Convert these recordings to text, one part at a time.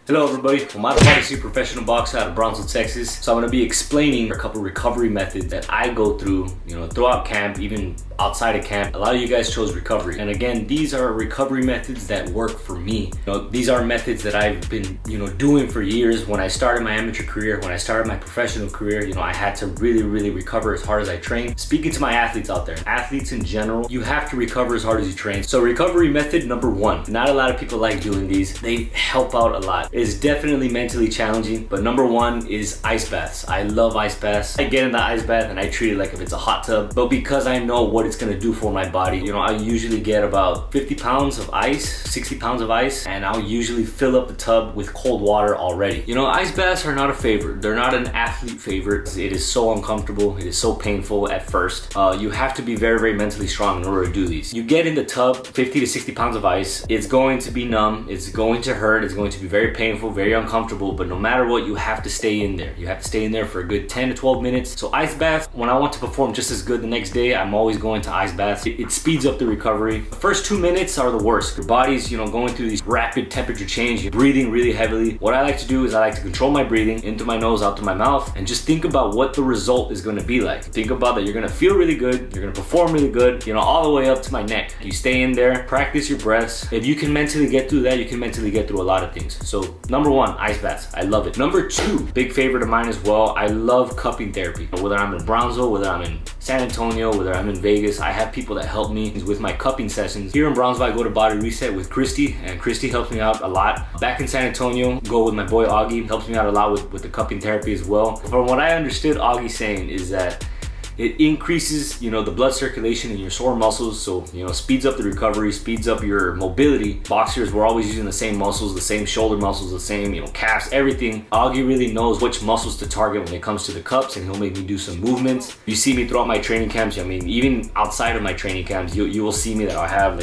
Hello everybody, I'm a professional boxer out of Brownsville, Texas. So I'm going to be explaining a couple recovery methods that I go through, throughout camp, even outside of camp. A lot of you guys chose recovery. And again, these are recovery methods that work for me. These are methods that I've been, doing for years. When I started my amateur career, when I started my professional career, I had to really recover as hard as I trained. Speaking to my athletes out there, athletes in general, you have to recover as hard as you train. So recovery method number one, not a lot of people like doing these. They help out a lot. It's definitely mentally challenging, but number one is ice baths. I love ice baths. I get in the ice bath and I treat it like if it's a hot tub, but because I know what it's gonna do for my body, I usually get about 50 pounds of ice, 60 pounds of ice, and I'll usually fill up the tub with cold water already. Ice baths are not a favorite. They're not an athlete favorite. It is so uncomfortable. It is so painful at first. You have to be very mentally strong in order to do these. You get in the tub, 50 to 60 pounds of ice. It's going to be numb. It's going to hurt. It's going to be very painful, very uncomfortable, but no matter what, you have to stay in there. You have to stay in there for a good 10 to 12 minutes. So ice bath, when I want to perform just as good the next day, I'm always going to ice baths. It speeds up the recovery. The first 2 minutes are the worst. Your body's, going through these rapid temperature change. You're breathing really heavily. What I like to do is I like to control my breathing into my nose, out through my mouth, and just think about what the result is going to be like. Think about that you're going to feel really good. You're going to perform really good, all the way up to my neck. You stay in there, practice your breaths. If you can mentally get through that, you can mentally get through a lot of things. So number one, ice baths. I love it. Number two, big favorite of mine as well, I love cupping therapy. Whether I'm in Brownsville, whether I'm in San Antonio, whether I'm in Vegas, I have people that help me with my cupping sessions. Here in Brownsville, I go to Body Reset with Christy, and Christy helps me out a lot. Back in San Antonio, go with my boy Augie, helps me out a lot with the cupping therapy as well. From what I understood Augie saying is that it increases, the blood circulation in your sore muscles, so, speeds up the recovery, speeds up your mobility. Boxers, we're always using the same muscles, the same shoulder muscles, the same, calves, everything. Augie really knows which muscles to target when it comes to the cups, and he'll make me do some movements. You see me throughout my training camps, even outside of my training camps, you will see me that I'll have,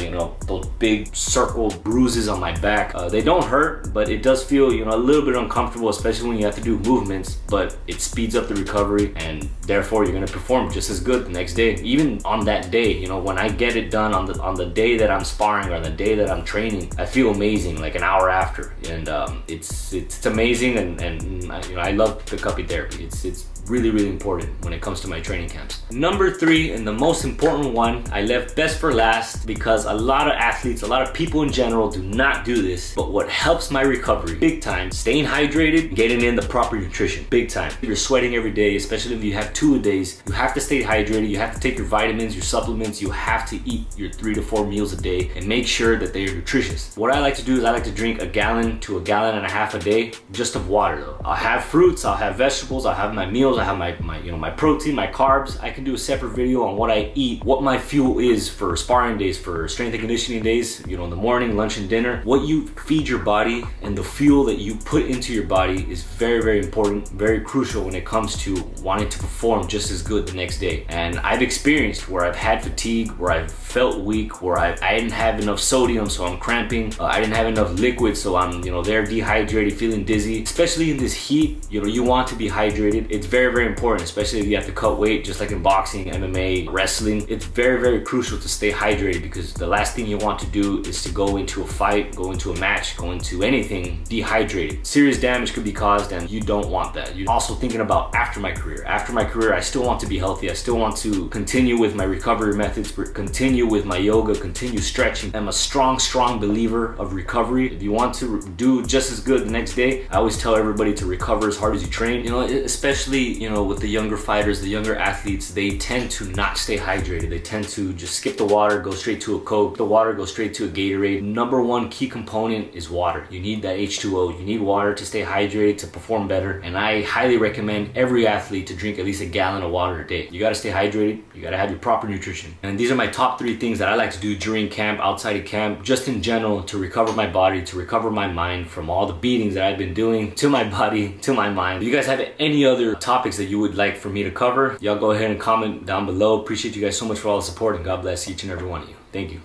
those big circle bruises on my back. They don't hurt, but it does feel, a little bit uncomfortable, especially when you have to do movements, but it speeds up the recovery, and therefore you're gonna perform just as good the next day. Even on that day, when I get it done on the day that I'm sparring or the day that I'm training, I feel amazing like an hour after, and it's amazing, and I love the cupping therapy. It's really important when it comes to my training camps. Number three, and the most important one, I left best for last because a lot of athletes, a lot of people in general do not do this, but what helps my recovery big time, staying hydrated, getting in the proper nutrition, big time. You're sweating every day, especially if you have 2-a-days, you have to stay hydrated, you have to take your vitamins, your supplements, you have to eat your 3 to 4 meals a day and make sure that they are nutritious. What I like to do is I like to drink 1 gallon to 1.5 gallons a day just of water though. I'll have fruits, I'll have vegetables, I'll have my meals, I have my protein, my carbs. I can do a separate video on what I eat, what my fuel is for sparring days, for strength and conditioning days, in the morning, lunch and dinner. What you feed your body and the fuel that you put into your body is very important, very crucial when it comes to wanting to perform just as good the next day. And I've experienced where I've had fatigue, where I've felt weak, where I didn't have enough sodium, so I'm cramping. I didn't have enough liquid, so I'm there dehydrated, feeling dizzy. Especially in this heat, you want to be hydrated. It's very important, especially if you have to cut weight, just like in boxing, MMA, wrestling. It's very crucial to stay hydrated, because the last thing you want to do is to go into a fight, go into a match, go into anything dehydrated. Serious damage could be caused, and you don't want that. You're also thinking about after my career. After my career, I still want to be healthy. I still want to continue with my recovery methods, continue with my yoga, continue stretching. I'm a strong believer of recovery. If you want to do just as good the next day, I always tell everybody to recover as hard as you train. Especially, with the younger fighters, the younger athletes, they tend to not stay hydrated. They tend to just skip the water, go straight to a Coke, the water, go straight to a Gatorade. Number one key component is water. You need that H2O. You need water to stay hydrated, to perform better. And I highly recommend every athlete to drink at least 1 gallon of water a day. You gotta stay hydrated. You gotta have your proper nutrition. And these are my top 3 things that I like to do during camp, outside of camp, just in general, to recover my body, to recover my mind from all the beatings that I've been doing to my body, to my mind. If you guys have any other topics that you would like for me to cover, y'all go ahead and comment down below. Appreciate you guys so much for all the support, and God bless each and every one of you. Thank you.